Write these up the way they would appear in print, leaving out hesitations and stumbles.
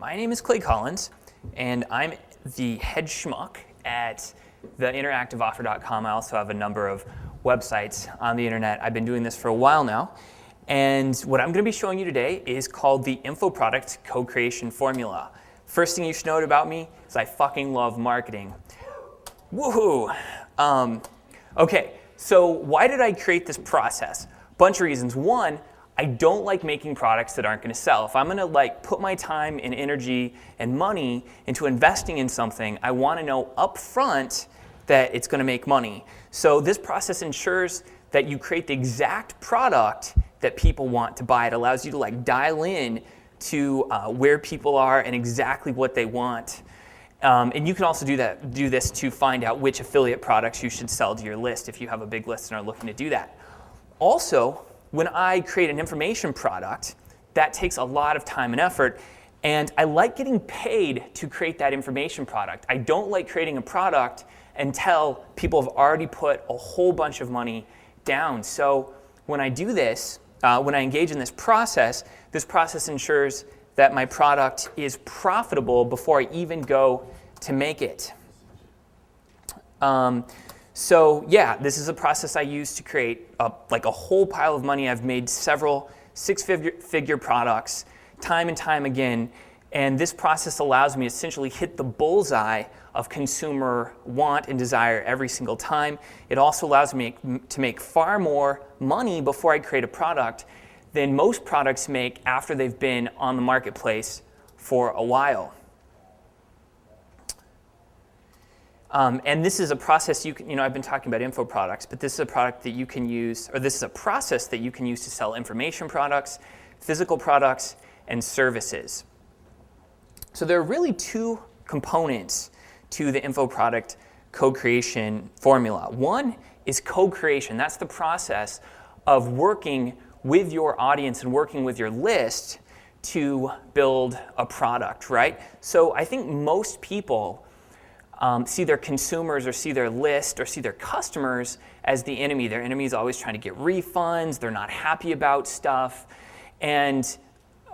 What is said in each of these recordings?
My name is Clay Collins, and I'm the head schmuck at theinteractiveoffer.com. I also have a number of websites on the internet. I've been doing this for a while now, and what I'm going to be showing you today is called the info product co-creation formula. First thing you should know about me is I fucking love marketing. Woohoo! Okay, so why did I create this process? Bunch of reasons. One, I don't like making products that aren't going to sell. If I'm going to put my time and energy and money into investing in something, I want to know up front that it's going to make money. So this process ensures that you create the exact product that people want to buy. It allows you to dial in to where people are and exactly what they want. And you can also do this to find out which affiliate products you should sell to your list if you have a big list and are looking to do that. Also, when I create an information product, that takes a lot of time and effort, and I like getting paid to create that information product. I don't like creating a product until people have already put a whole bunch of money down. So when I do this, when I engage in this process ensures that my product is profitable before I even go to make it. So yeah, this is a process I use to create a whole pile of money. I've made several six-figure products time and time again, and this process allows me to essentially hit the bullseye of consumer want and desire every single time. It also allows me to make far more money before I create a product than most products make after they've been on the marketplace for a while. And this is a process I've been talking about info products, but this is a product that you can use, or this is a process that you can use to sell information products, physical products, and services. So there are really two components to the info product co-creation formula. One is co-creation. That's the process of working with your audience and working with your list to build a product, right? So I think most people see their consumers or see their list or see their customers as the enemy. Their enemy is always trying to get refunds. They're not happy about stuff. And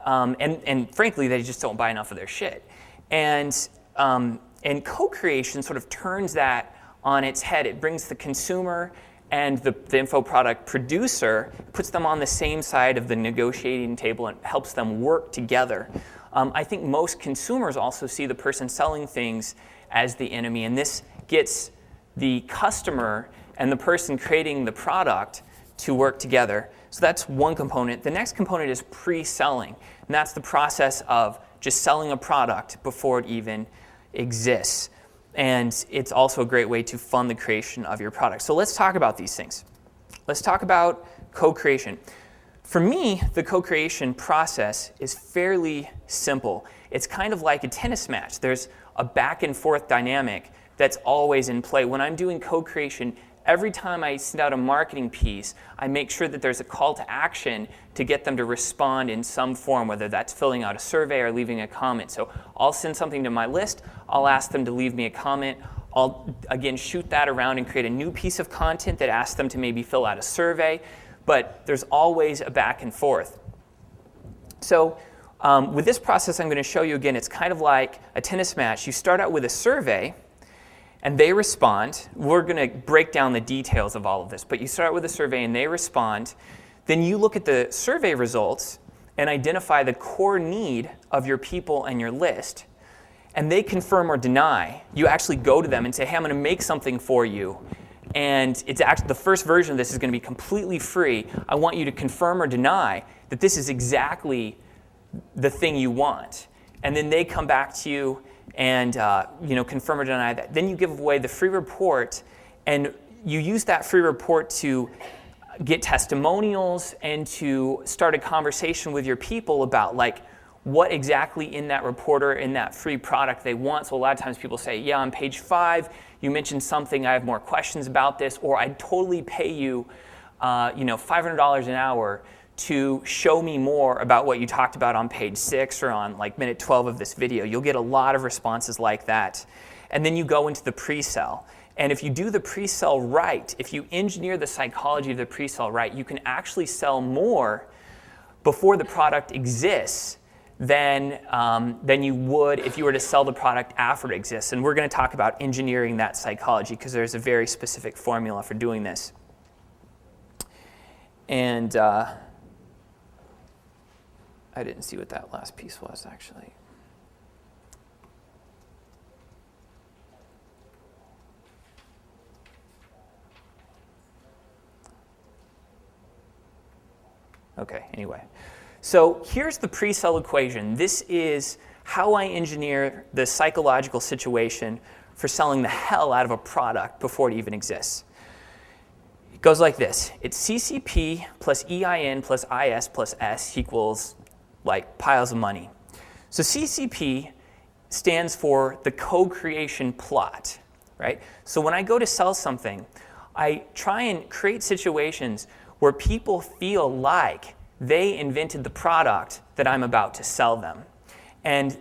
frankly, they just don't buy enough of their shit. And co-creation sort of turns that on its head. It brings the consumer and the info product producer, puts them on the same side of the negotiating table and helps them work together. I think most consumers also see the person selling things as the enemy, and this gets the customer and the person creating the product to work together. So that's one component. The next component is pre-selling, and that's the process of just selling a product before it even exists. And it's also a great way to fund the creation of your product. So let's talk about these things. Let's talk about co-creation. For me, the co-creation process is fairly simple. It's kind of like a tennis match. There's a back and forth dynamic that's always in play. When I'm doing co-creation, every time I send out a marketing piece, I make sure that there's a call to action to get them to respond in some form, whether that's filling out a survey or leaving a comment. So I'll send something to my list, I'll ask them to leave me a comment, I'll again shoot that around and create a new piece of content that asks them to maybe fill out a survey, but there's always a back and forth. So with this process I'm going to show you again, it's kind of like a tennis match. You start out with a survey, and they respond. We're going to break down the details of all of this, but you start with a survey and they respond. Then you look at the survey results and identify the core need of your people and your list, and they confirm or deny. You actually go to them and say, hey, I'm going to make something for you, and it's actually the first version of this is going to be completely free. I want you to confirm or deny that this is exactly the thing you want. And then they come back to you and confirm or deny that. Then you give away the free report, and you use that free report to get testimonials and to start a conversation with your people about what exactly in that report or in that free product they want. So a lot of times people say, yeah, on page 5, you mentioned something, I have more questions about this, or I'd totally pay you $500 an hour to show me more about what you talked about on page 6 or on minute 12 of this video. You'll get a lot of responses like that. And then you go into the pre-sell. And if you do the pre-sell right, if you engineer the psychology of the pre-sell right, you can actually sell more before the product exists than you would if you were to sell the product after it exists. And we're going to talk about engineering that psychology because there's a very specific formula for doing this. And I didn't see what that last piece was, actually. Okay, anyway. So here's the pre-sell equation. This is how I engineer the psychological situation for selling the hell out of a product before it even exists. It goes like this. It's CCP plus EIN plus IS plus S equals like piles of money. So CCP stands for the co-creation plot, right? So when I go to sell something, I try and create situations where people feel like they invented the product that I'm about to sell them. And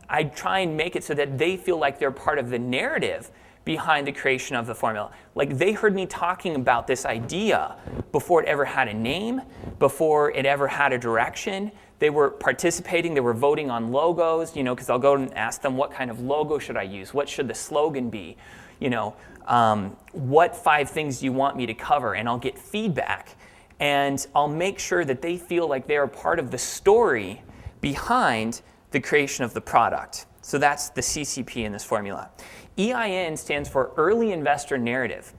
I try and make it so that they feel like they're part of the narrative behind the creation of the formula. Like they heard me talking about this idea before it ever had a name, before it ever had a direction. They were participating, they were voting on logos, because I'll go and ask them, what kind of logo should I use? What should the slogan be? What 5 things do you want me to cover? And I'll get feedback. And I'll make sure that they feel like they are part of the story behind the creation of the product. So that's the CCP in this formula. EIN stands for Early Investor Narrative.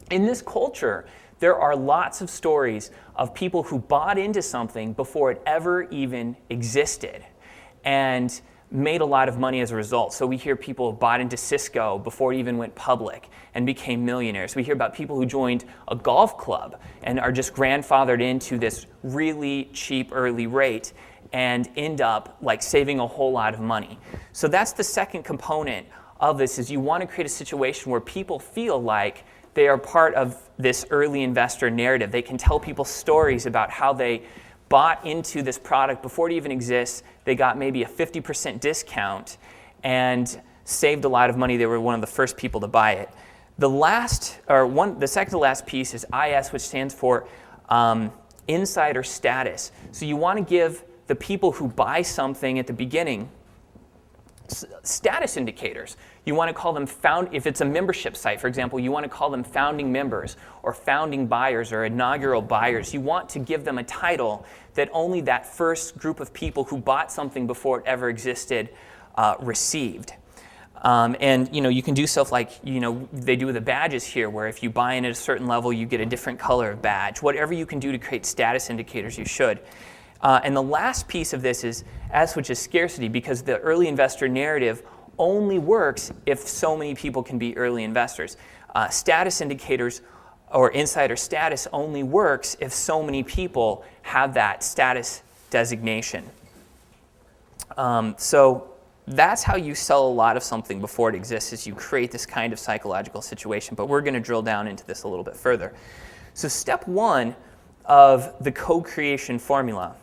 In this culture, there are lots of stories of people who bought into something before it ever even existed and made a lot of money as a result. So we hear people who bought into Cisco before it even went public and became millionaires. We hear about people who joined a golf club and are just grandfathered into this really cheap early rate and end up like saving a whole lot of money. So that's the second component of this, is you want to create a situation where people feel like they are part of this early investor narrative. They can tell people stories about how they bought into this product before it even exists. They got maybe a 50% discount and saved a lot of money. They were one of the first people to buy it. The second to last piece is IS, which stands for insider status. So you want to give the people who buy something at the beginning status indicators. You want to call them if it's a membership site, for example, you want to call them founding members or founding buyers or inaugural buyers. You want to give them a title that only that first group of people who bought something before it ever existed received. And you can do stuff like they do with the badges here, where if you buy in at a certain level, you get a different color of badge. Whatever you can do to create status indicators, you should. And the last piece of this is S, which is scarcity, because the early investor narrative only works if so many people can be early investors. Status indicators or insider status only works if so many people have that status designation. So that's how you sell a lot of something before it exists, is you create this kind of psychological situation. But we're going to drill down into this a little bit further. So step 1 of the co-creation formula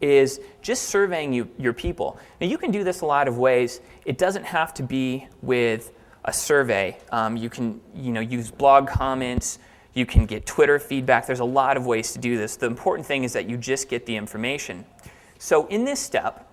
is just surveying your people. Now you can do this a lot of ways. It doesn't have to be with a survey. You can use blog comments. You can get Twitter feedback. There's a lot of ways to do this. The important thing is that you just get the information. So in this step,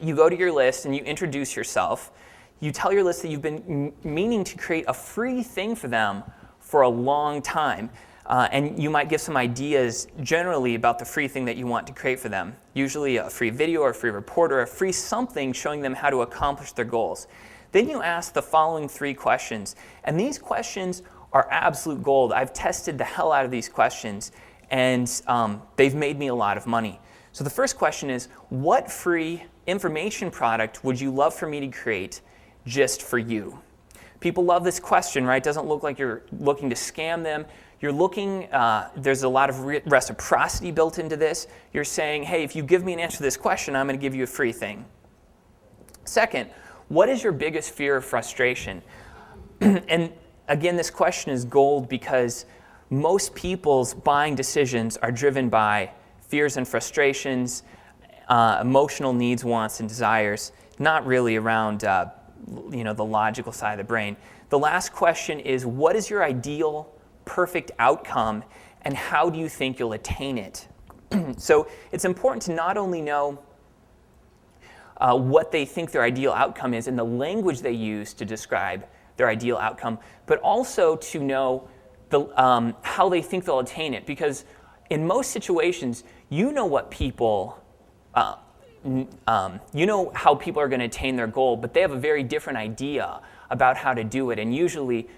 you go to your list and you introduce yourself. You tell your list that you've been meaning to create a free thing for them for a long time. And you might give some ideas generally about the free thing that you want to create for them. Usually a free video or a free report or a free something showing them how to accomplish their goals. Then you ask the following 3 questions. And these questions are absolute gold. I've tested the hell out of these questions, and they've made me a lot of money. So the first question is, what free information product would you love for me to create just for you? People love this question, right? It doesn't look like you're looking to scam them. You're looking, there's a lot of reciprocity built into this. You're saying, hey, if you give me an answer to this question, I'm going to give you a free thing. Second, what is your biggest fear or frustration? And again, this question is gold because most people's buying decisions are driven by fears and frustrations, emotional needs, wants, and desires, not really around the logical side of the brain. The last question is, what is your ideal perfect outcome, and how do you think you'll attain it? So it's important to not only know what they think their ideal outcome is and the language they use to describe their ideal outcome, but also to know how they think they'll attain it. Because in most situations, you know what people, you know how people are going to attain their goal, but they have a very different idea about how to do it. And usually,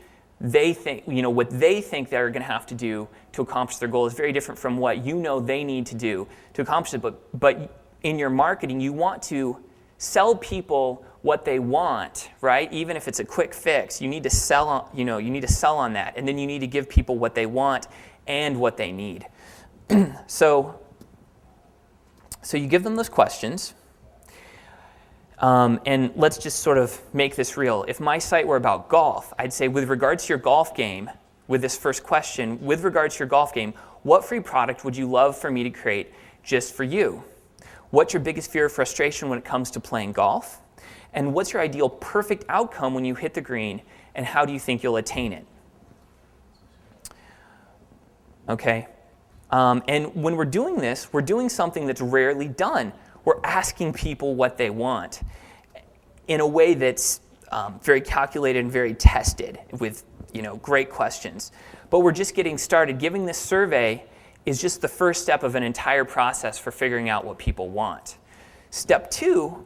they think, what they think they're going to have to do to accomplish their goal is very different from what you know they need to do to accomplish it. But in your marketing, you want to sell people what they want, right? Even if it's a quick fix, you need to sell on, you need to sell on that, and then you need to give people what they want and what they need. So you give them those questions, and let's just sort of make this real. If my site were about golf, I'd say, with regards to your golf game, with this first question, with regards to your golf game, what free product would you love for me to create just for you? What's your biggest fear or frustration when it comes to playing golf? And what's your ideal perfect outcome when you hit the green, and how do you think you'll attain it? Okay? And when we're doing this, we're doing something that's rarely done. We're asking people what they want in a way that's very calculated and very tested with great questions. But we're just getting started. Giving this survey is just the first step of an entire process for figuring out what people want. Step 2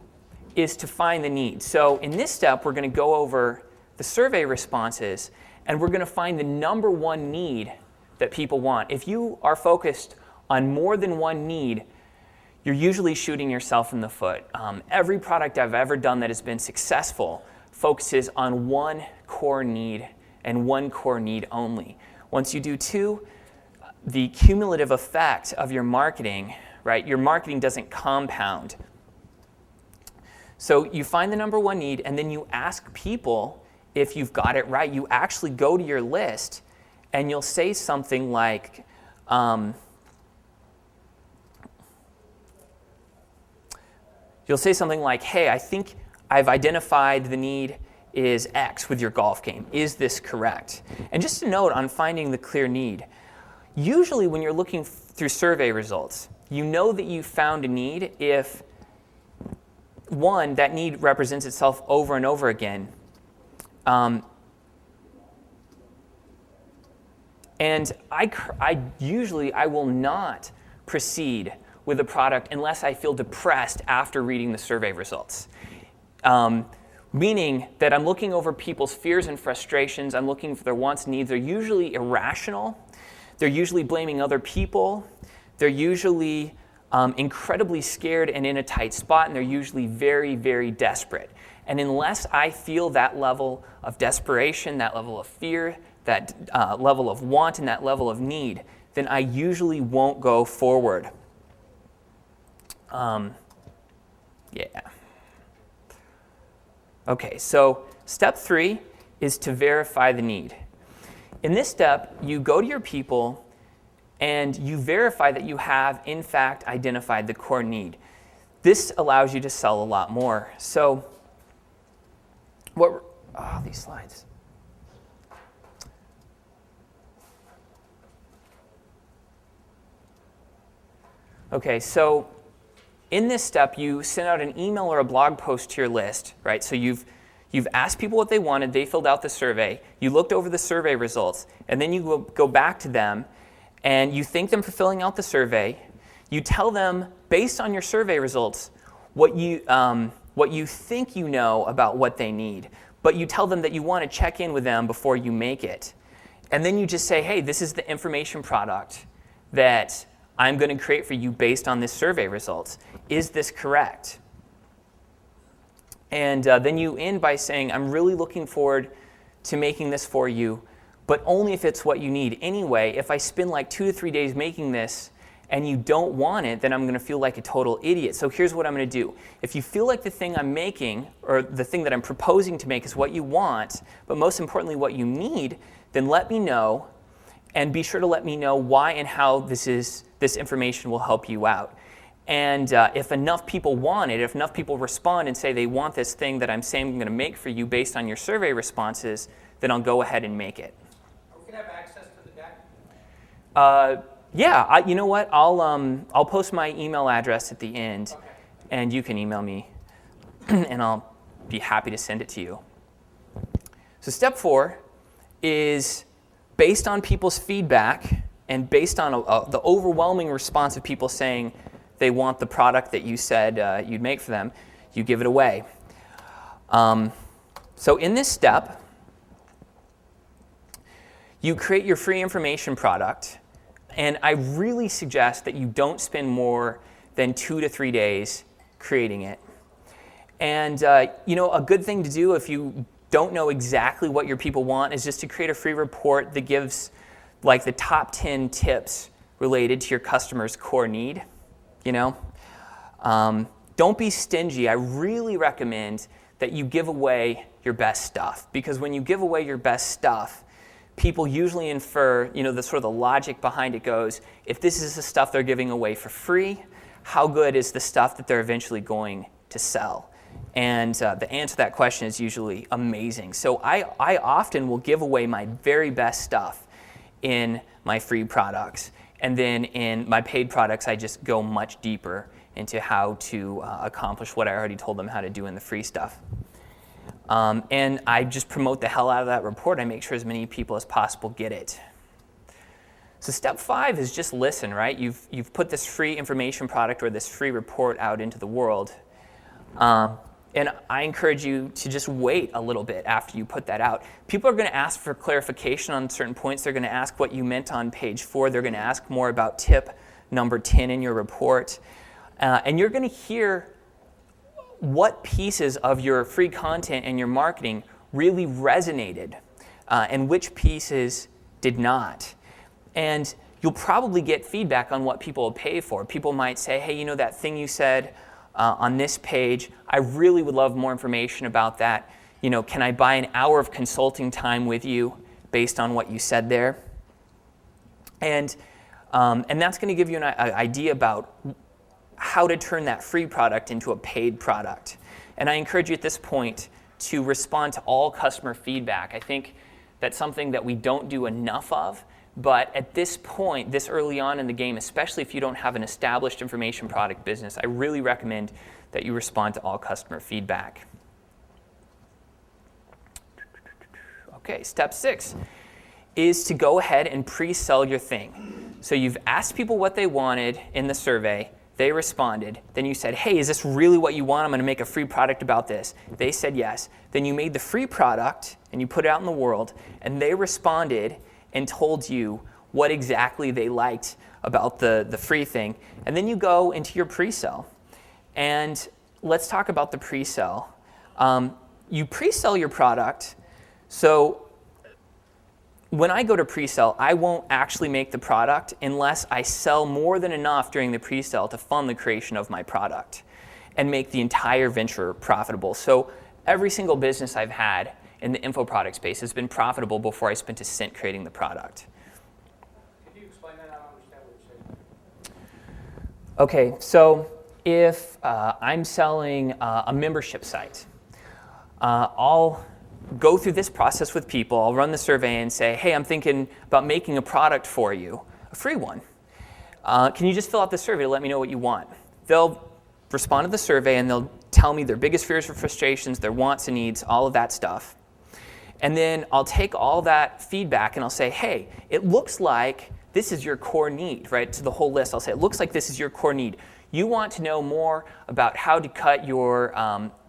is to find the need. So in this step, we're going to go over the survey responses, and we're going to find the number one need that people want. If you are focused on more than one need, you're usually shooting yourself in the foot. Every product I've ever done that has been successful focuses on one core need and one core need only. Once you do 2, the cumulative effect of your marketing, right? Your marketing doesn't compound. So you find the number one need, and then you ask people if you've got it right. You actually go to your list, and you'll say something like, hey, I think I've identified the need is X with your golf game. Is this correct? And just a note on finding the clear need. Usually when you're looking through survey results, you know that you found a need if, one, that need represents itself over and over again. And I will not proceed with a product unless I feel depressed after reading the survey results. Meaning that I'm looking over people's fears and frustrations. I'm looking for their wants and needs. They're usually irrational. They're usually blaming other people. They're usually incredibly scared and in a tight spot, and they're usually very, very desperate. And unless I feel that level of desperation, that level of fear, that level of want, and that level of need, then I usually won't go forward. Okay, so step 3 is to verify the need. In this step, you go to your people and you verify that you have, in fact, identified the core need. This allows you to sell a lot more. So, these slides. Okay, so in this step, you send out an email or a blog post to your list, right? So you've asked people what they wanted, they filled out the survey, you looked over the survey results, and then you go back to them, and you thank them for filling out the survey. You tell them, based on your survey results, what you think you know about what they need, but you tell them that you want to check in with them before you make it. And then you just say, hey, this is the information product that I'm going to create for you based on this survey results. Is this correct? And then you end by saying, I'm really looking forward to making this for you, but only if it's what you need. Anyway, if I spend like 2 to 3 days making this and you don't want it, then I'm going to feel like a total idiot. So here's what I'm going to do. If you feel like the thing I'm making, or the thing that I'm proposing to make, is what you want, but most importantly what you need, then let me know, and be sure to let me know why and how this information will help you out. And if enough people want it, if enough people respond and say they want this thing that I'm saying I'm going to make for you based on your survey responses, then I'll go ahead and make it. Are we going to have access to the deck? Yeah, you know what? I'll post my email address at the end, Okay. and you can email me, and I'll be happy to send it to you. So step 4 is based on people's feedback and based on the overwhelming response of people saying they want the product that you said you'd make for them, you give it away. So in this step, you create your free information product, and I really suggest that you don't spend more than 2 to 3 days creating it. And a good thing to do if you don't know exactly what your people want is just to create a free report that gives like the top 10 tips related to your customer's core need. Don't be stingy. I really recommend that you give away your best stuff, because when you give away your best stuff, people usually infer, the sort of the logic behind it goes, if this is the stuff they're giving away for free, how good is the stuff that they're eventually going to sell? And the answer to that question is usually amazing. So I often will give away my very best stuff in my free products. And then in my paid products, I just go much deeper into how to accomplish what I already told them how to do in the free stuff. And I just promote the hell out of that report. I make sure as many people as possible get it. So step 5 is just listen, right? You've put this free information product or this free report out into the world. And I encourage you to just wait a little bit after you put that out. People are going to ask for clarification on certain points. They're going to ask what you meant on page 4. They're going to ask more about tip number 10 in your report. And you're going to hear what pieces of your free content and your marketing really resonated and which pieces did not. And you'll probably get feedback on what people will pay for. People might say, hey, that thing you said on this page, I really would love more information about that. Can I buy an hour of consulting time with you based on what you said there? And that's going to give you an idea about how to turn that free product into a paid product. And I encourage you at this point to respond to all customer feedback. I think that's something that we don't do enough of, but at this point, this early on in the game, especially if you don't have an established information product business, I really recommend that you respond to all customer feedback. Okay, step 6 is to go ahead and pre-sell your thing. So you've asked people what they wanted in the survey. They responded. Then you said, hey, is this really what you want? I'm going to make a free product about this. They said yes. Then you made the free product and you put it out in the world, and they responded and told you what exactly they liked about the free thing. And then you go into your pre-sell. And let's talk about the pre-sell. You pre-sell your product. So when I go to pre-sell, I won't actually make the product unless I sell more than enough during the pre-sell to fund the creation of my product and make the entire venture profitable. So every single business I've had in the info product space has been profitable before I spent a cent creating the product. Can you explain that? I don't understand what you're saying. Okay, so if I'm selling a membership site, I'll go through this process with people. I'll run the survey and say, hey, I'm thinking about making a product for you, a free one. Can you just fill out the survey to let me know what you want? They'll respond to the survey and they'll tell me their biggest fears or frustrations, their wants and needs, all of that stuff. And then I'll take all that feedback and I'll say, hey, it looks like this is your core need, right? To the whole list, I'll say, it looks like this is your core need. You want to know more about how to cut your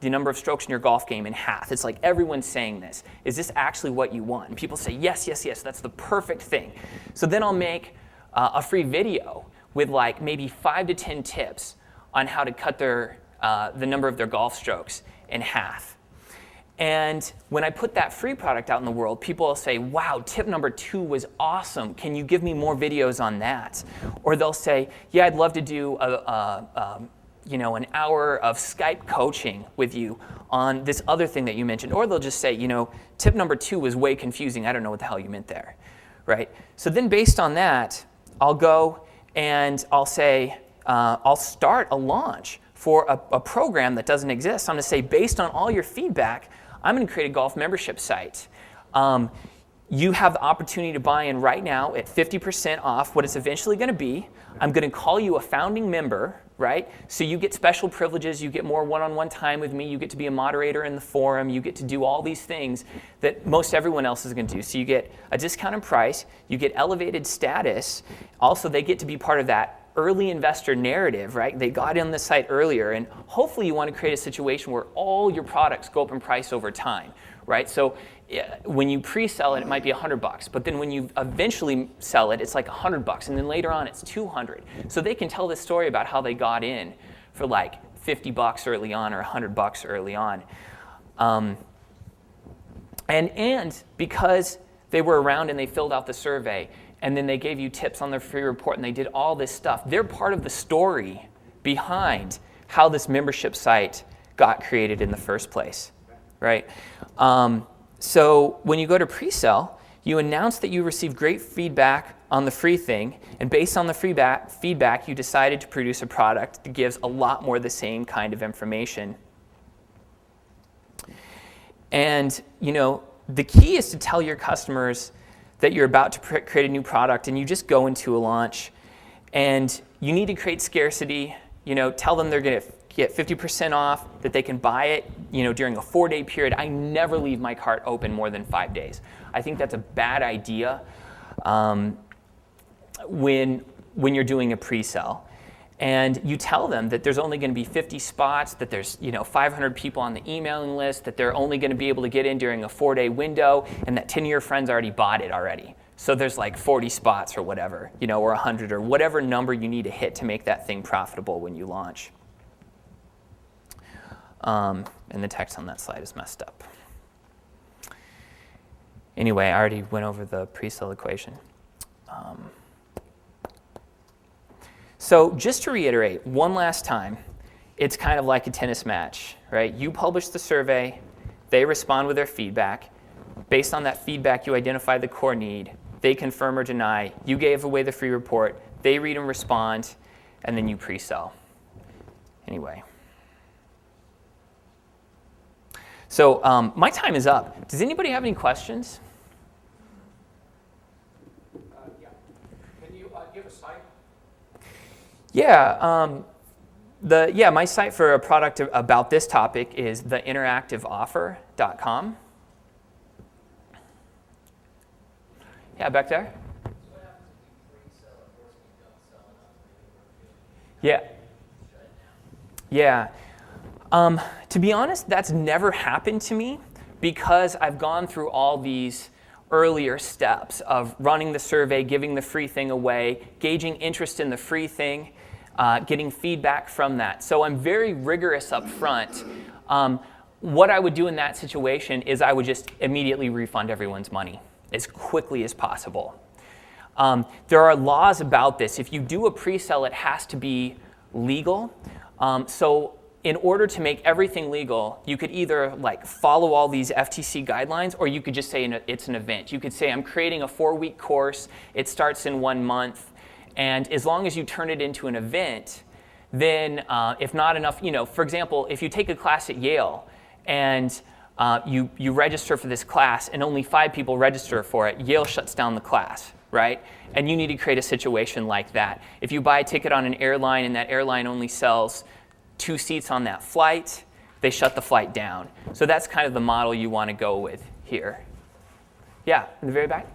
the number of strokes in your golf game in half. It's like everyone's saying this. Is this actually what you want? And people say, yes, yes, yes, that's the perfect thing. So then I'll make a free video with like maybe 5 to 10 tips on how to cut the number of their golf strokes in half. And when I put that free product out in the world, people will say, wow, tip number 2 was awesome. Can you give me more videos on that? Or they'll say, yeah, I'd love to do an hour of Skype coaching with you on this other thing that you mentioned. Or they'll just say, tip number 2 was way confusing. I don't know what the hell you meant there, right? So then based on that, I'll go and I'll say, I'll start a launch for a program that doesn't exist. I'm going to say, based on all your feedback, I'm going to create a golf membership site. you have the opportunity to buy in right now at 50% off what it's eventually going to be. I'm going to call you a founding member, right? So you get special privileges, you get more one-on-one time with me, you get to be a moderator in the forum, you get to do all these things that most everyone else is going to do. So you get a discounted price, you get elevated status. Also, they get to be part of that early investor narrative, right? They got in the site earlier, and hopefully you want to create a situation where all your products go up in price over time, right? So when you pre-sell it, it might be $100, but then when you eventually sell it, it's like $100, and then later on it's $200. So they can tell this story about how they got in for like $50 early on or $100 early on. And because they were around and they filled out the survey, and then they gave you tips on their free report, and they did all this stuff, they're part of the story behind how this membership site got created in the first place, right? So when you go to pre-sell, you announce that you received great feedback on the free thing, and based on the feedback, you decided to produce a product that gives a lot more of the same kind of information. And the key is to tell your customers that you're about to create a new product, and you just go into a launch, and you need to create scarcity. Tell them they're going to get 50% off, that they can buy it during a 4-day period. I never leave my cart open more than 5 days. I think that's a bad idea when you're doing a pre-sell. And you tell them that there's only going to be 50 spots, that there's 500 people on the emailing list, that they're only going to be able to get in during a 4-day window, and that 10 of your friends already bought it already. So there's like 40 spots or whatever, or 100 or whatever number you need to hit to make that thing profitable when you launch. And the text on that slide is messed up. Anyway, I already went over the pre-sale equation. So just to reiterate one last time, it's kind of like a tennis match, right? You publish the survey, they respond with their feedback. Based on that feedback, you identify the core need. They confirm or deny. You gave away the free report. They read and respond, and then you pre-sell. Anyway. So my time is up. Does anybody have any questions? Yeah. Can you give a site? Yeah. My site for a product about this topic is theinteractiveoffer.com. Yeah, back there. So what happens if we pre-sell it versus we don't sell enough? Yeah. Shut it down. Yeah. To be honest, that's never happened to me because I've gone through all these earlier steps of running the survey, giving the free thing away, gauging interest in the free thing, getting feedback from that. So I'm very rigorous up front. What I would do in that situation is I would just immediately refund everyone's money as quickly as possible. There are laws about this. If you do a pre-sale, it has to be legal. So in order to make everything legal, you could either follow all these FTC guidelines, or you could just say it's an event. You could say, I'm creating a 4-week course. It starts in 1 month. And as long as you turn it into an event, then if not enough, for example, if you take a class at Yale and you register for this class and only 5 people register for it, Yale shuts down the class, right? And you need to create a situation like that. If you buy a ticket on an airline and that airline only sells 2 seats on that flight, they shut the flight down. So that's kind of the model you want to go with here. Yeah, in the very back.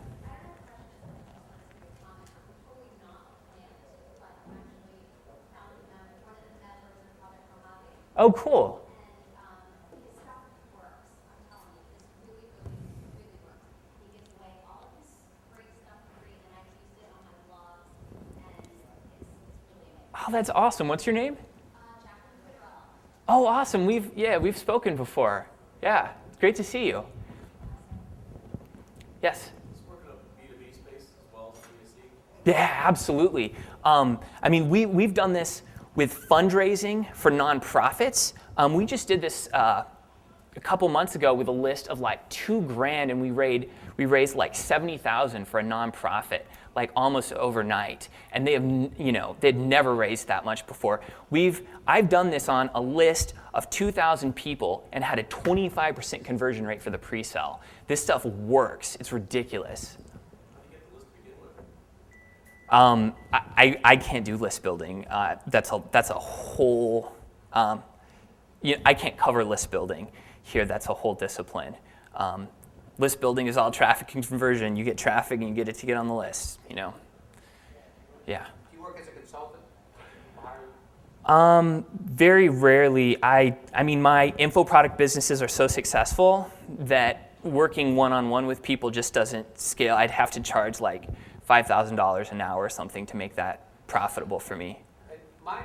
Oh, cool. Oh, that's awesome. What's your name? Oh, awesome. We've spoken before. Yeah, it's great to see you. Yes? Does it work in a B2B space as well as B2C? Yeah, absolutely. We've done this with fundraising for nonprofits. We just did this a couple months ago with a list of $2,000, and we raised $70,000 for a nonprofit. like almost overnight, and they'd never raised that much before. I've done this on a list of 2,000 people and had a 25% conversion rate for the pre-sale. This stuff works. It's ridiculous. I can't do list building. That's a whole. I can't cover list building here. That's a whole discipline. List building is all traffic and conversion. You get traffic and you get it to get on the list. Yeah. Do you work as a consultant? Hire Very rarely. I mean, my info product businesses are so successful that working one-on-one with people just doesn't scale. I'd have to charge like $5,000 an hour or something to make that profitable for me. And my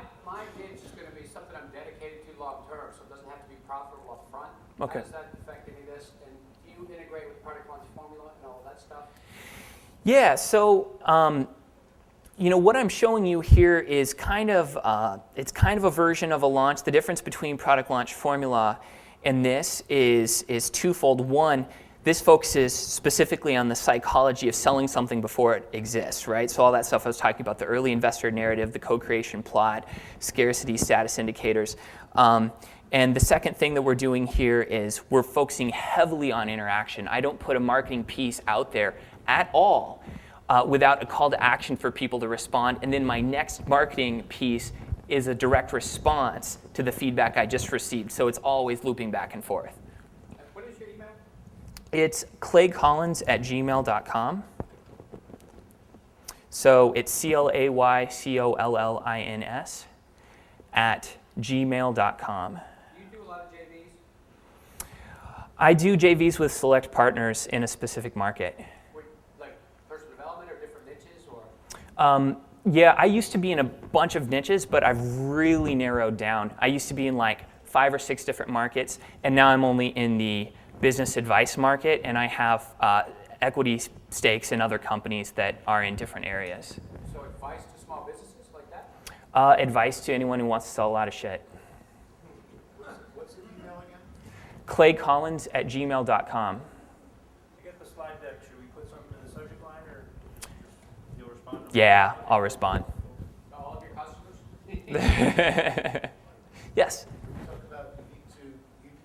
pitch is going to be something I'm dedicated to long term, so it doesn't have to be profitable up front. Okay. How does that affect any of this? And do you integrate with product launch formula and all that stuff? Yeah, so what I'm showing you here is kind of a version of a launch. The difference between product launch formula and this is twofold. One, this focuses specifically on the psychology of selling something before it exists, right? So all that stuff I was talking about, the early investor narrative, the co-creation plot, scarcity, status indicators. And the second thing that we're doing here is we're focusing heavily on interaction. I don't put a marketing piece out there at all without a call to action for people to respond. And then my next marketing piece is a direct response to the feedback I just received. So it's always looping back and forth. What is your email? It's claycollins@gmail.com. So it's CLAYCOLLINS @gmail.com. Do you do a lot of JVs? I do JVs with select partners in a specific market. Like personal development or different niches or? Yeah, I used to be in a bunch of niches, but I've really narrowed down. I used to be in like 5 or 6 different markets, and now I'm only in the business advice market, and I have equity stakes in other companies that are in different areas. So advice to small businesses like that? Advice to anyone who wants to sell a lot of shit. What's the email again? claycollins@gmail.com. To get the slide deck, should we put something in the subject line or you'll respond? Yeah, I'll respond. All of your customers? Yes. You talked about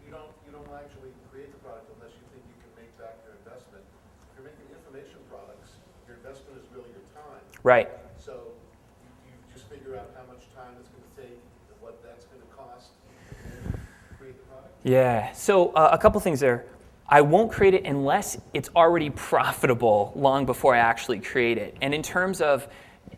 you don't actually create the product unless you think you can make back your investment. If you're making information products, your investment is really your time. Right. So you just figure out how much time it's going to take and what that's going to cost to create the product. Yeah. So a couple things there. I won't create it unless it's already profitable long before I actually create it. And in terms of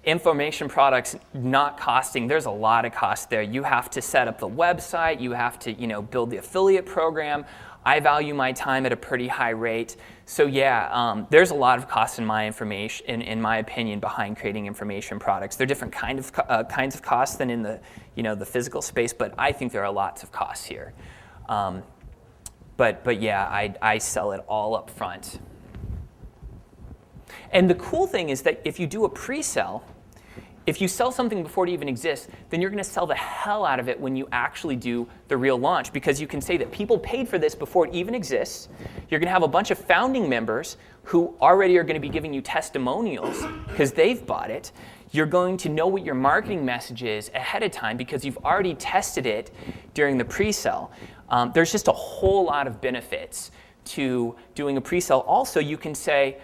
information products not costing, there's a lot of cost there. You have to set up the website, you have to, build the affiliate program. I value my time at a pretty high rate. So yeah, there's a lot of cost in my opinion, behind creating information products. There are different kinds of costs than in the, the physical space, but I think there are lots of costs here. But yeah, I sell it all up front. And the cool thing is that if you do a pre-sell, if you sell something before it even exists, then you're going to sell the hell out of it when you actually do the real launch, because you can say that people paid for this before it even exists. You're going to have a bunch of founding members who already are going to be giving you testimonials because they've bought it. You're going to know what your marketing message is ahead of time because you've already tested it during the pre-sell. There's just a whole lot of benefits to doing a pre-sell. Also, you can say,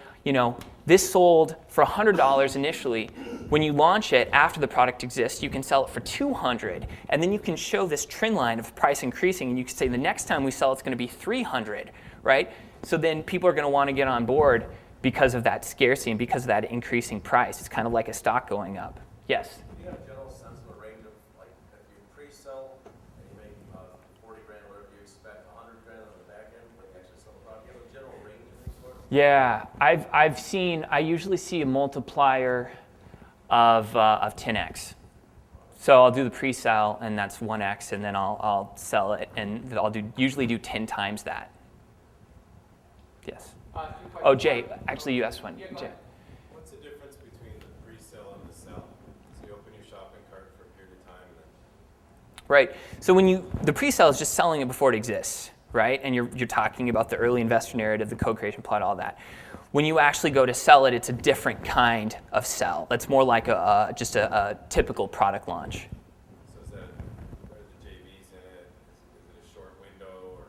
this sold for $100 initially. When you launch it after the product exists, you can sell it for $200, and then you can show this trend line of price increasing, and you can say the next time we sell it's going to be $300, right? So then people are going to want to get on board because of that scarcity and because of that increasing price. It's kind of like a stock going up. Yes? Do you have a general sense of a range of, like, if you pre-sell and you make 40 grand, whatever you expect, 100 grand on the back end, like actually sell the product? Do you have a general range of any sort? Yeah, I usually see a multiplier of 10x. So I'll do the pre-sell, and that's 1x, and then I'll sell it, and I'll usually do 10 times that. Yes. Oh, Jay, actually you asked one. Yeah, go Jay. ahead. What's the difference between the pre-sale and the sell? So you open your shopping cart for a period of time and then Right. So the pre-sale is just selling it before it exists, right? And you're talking about the early investor narrative, the co-creation plot, all that. When you actually go to sell it, it's a different kind of sell. That's more like just a typical product launch. So is that, are the JVs in it? Is it a short window, or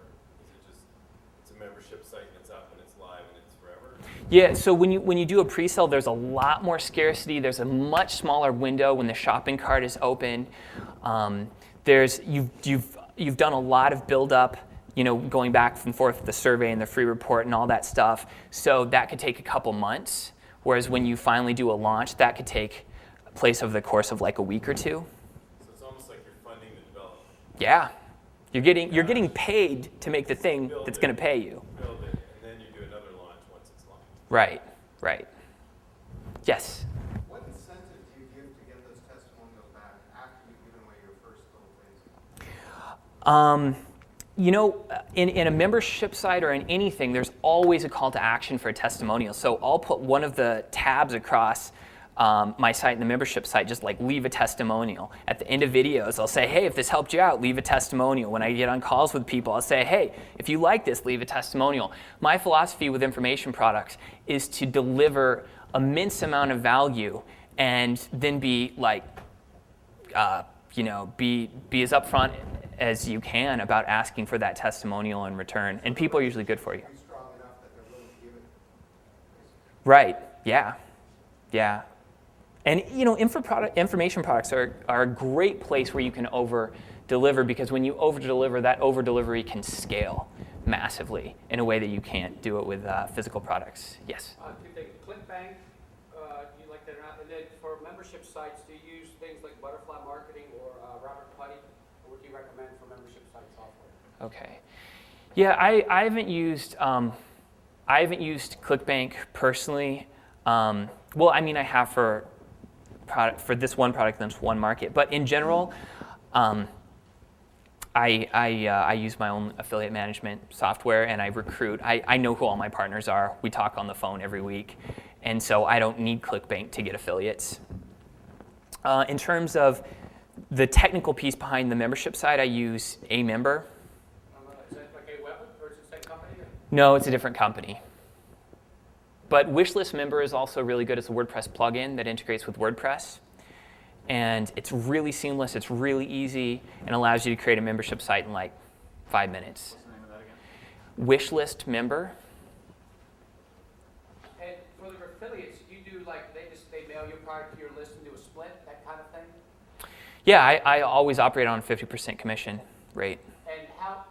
is it just, it's a membership site and it's up and it's live and it's forever? Yeah, so when you do a pre-sale, there's a lot more scarcity. There's a much smaller window when the shopping cart is open. You've done a lot of build-up, going back and forth with the survey and the free report and all that stuff. So that could take a couple months. Whereas when you finally do a launch, that could take place over the course of like a week or two. So it's almost like you're funding the development. Yeah, you're getting paid to make the thing that's going to pay you. Build it, and then you do another launch once it's launched. Right. Yes. What incentive do you give to get those testimonials back after you've given away your first little phase? In a membership site or in anything, there's always a call to action for a testimonial. So I'll put one of the tabs across my site and the membership site, just like leave a testimonial. At the end of videos, I'll say, hey, if this helped you out, leave a testimonial. When I get on calls with people, I'll say, hey, if you like this, leave a testimonial. My philosophy with information products is to deliver immense amount of value and then be like, be as upfront as you can about asking for that testimonial in return. And people are usually good for you. Be strong enough that they're willing to give it. Right, yeah. And information products are a great place where you can over-deliver, because when you over-deliver, that over-delivery can scale massively in a way that you can't do it with physical products. Yes? Two things. ClickBank, you like that or not? And then for membership sites, do you use things like Butterfly Marketing or Robert Putty? Or what do you recommend for membership site software? Okay. Yeah, I haven't used ClickBank personally. I have for this one product and this one market. But in general, I use my own affiliate management software, and I recruit. I know who all my partners are. We talk on the phone every week, and so I don't need ClickBank to get affiliates. In terms of the technical piece behind the membership side, I use Amember. Is that like a web, or is it the same company? Or? No, it's a different company. But Wishlist Member is also really good. It's a WordPress plugin that integrates with WordPress. And it's really seamless, it's really easy, and allows you to create a membership site in like 5 minutes. What's the name of that again? Wishlist Member. And for the affiliates, you do like they mail your product to your list and do a split, that kind of thing? Yeah, I always operate on a 50% commission rate. And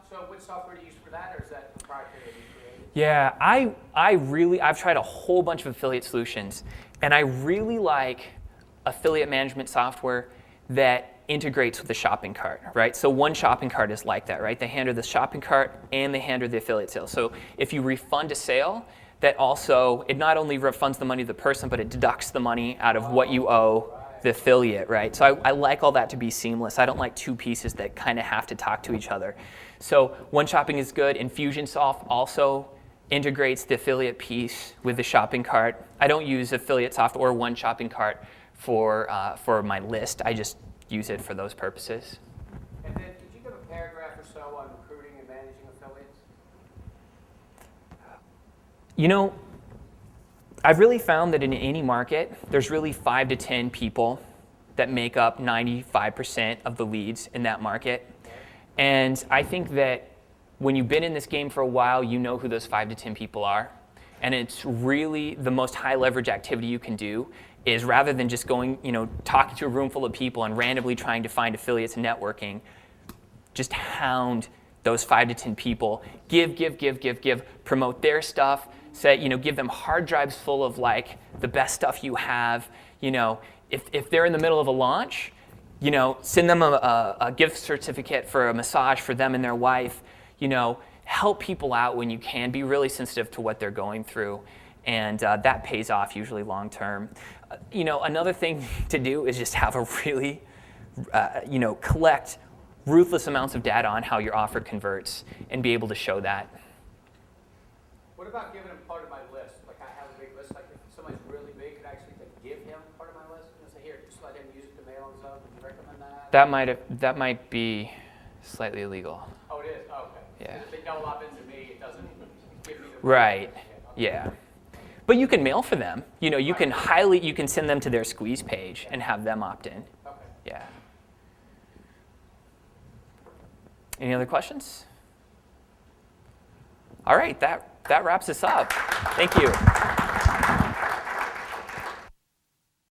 so what software do you use for that, or is that proprietary that you created? Yeah, I've tried a whole bunch of affiliate solutions, and I really like affiliate management software that integrates with the shopping cart, right? So one shopping cart is like that, right? They handle the shopping cart and they handle the affiliate sale. So if you refund a sale, it not only refunds the money to the person, but it deducts the money out of what you owe the affiliate, right? So I like all that to be seamless. I don't like two pieces that kind of have to talk to each other. So one shopping is good. Infusionsoft also integrates the affiliate piece with the shopping cart. I don't use affiliate software or one shopping cart for my list. I just use it for those purposes. And then could you give a paragraph or so on recruiting and managing affiliates? I've really found that in any market, there's really 5 to 10 people that make up 95% of the leads in that market. And I think that when you've been in this game for a while, you know who those 5 to 10 people are. And it's really the most high leverage activity you can do is, rather than just going, talking to a room full of people and randomly trying to find affiliates and networking, just hound those 5 to 10 people, give, promote their stuff, give them hard drives full of like the best stuff you have. If they're in the middle of a launch, send them a gift certificate for a massage for them and their wife. Help people out when you can. Be really sensitive to what they're going through, and that pays off usually long term. Another thing to do is just have a really, collect ruthless amounts of data on how your offer converts and be able to show that. What about giving them part of my list? Like I have a big list. Like if somebody's really big, could I actually give him part of my list and say, here, just let him use it to mail and stuff? Would you recommend that? That might be slightly illegal. Oh, it is? Oh, okay. Yeah. If they double opt into me, it doesn't give me the. Right. Yeah. But you can mail for them. You know, you can send them to their squeeze page and have them opt in. Okay. Yeah. Any other questions? All right, that wraps us up. Thank you.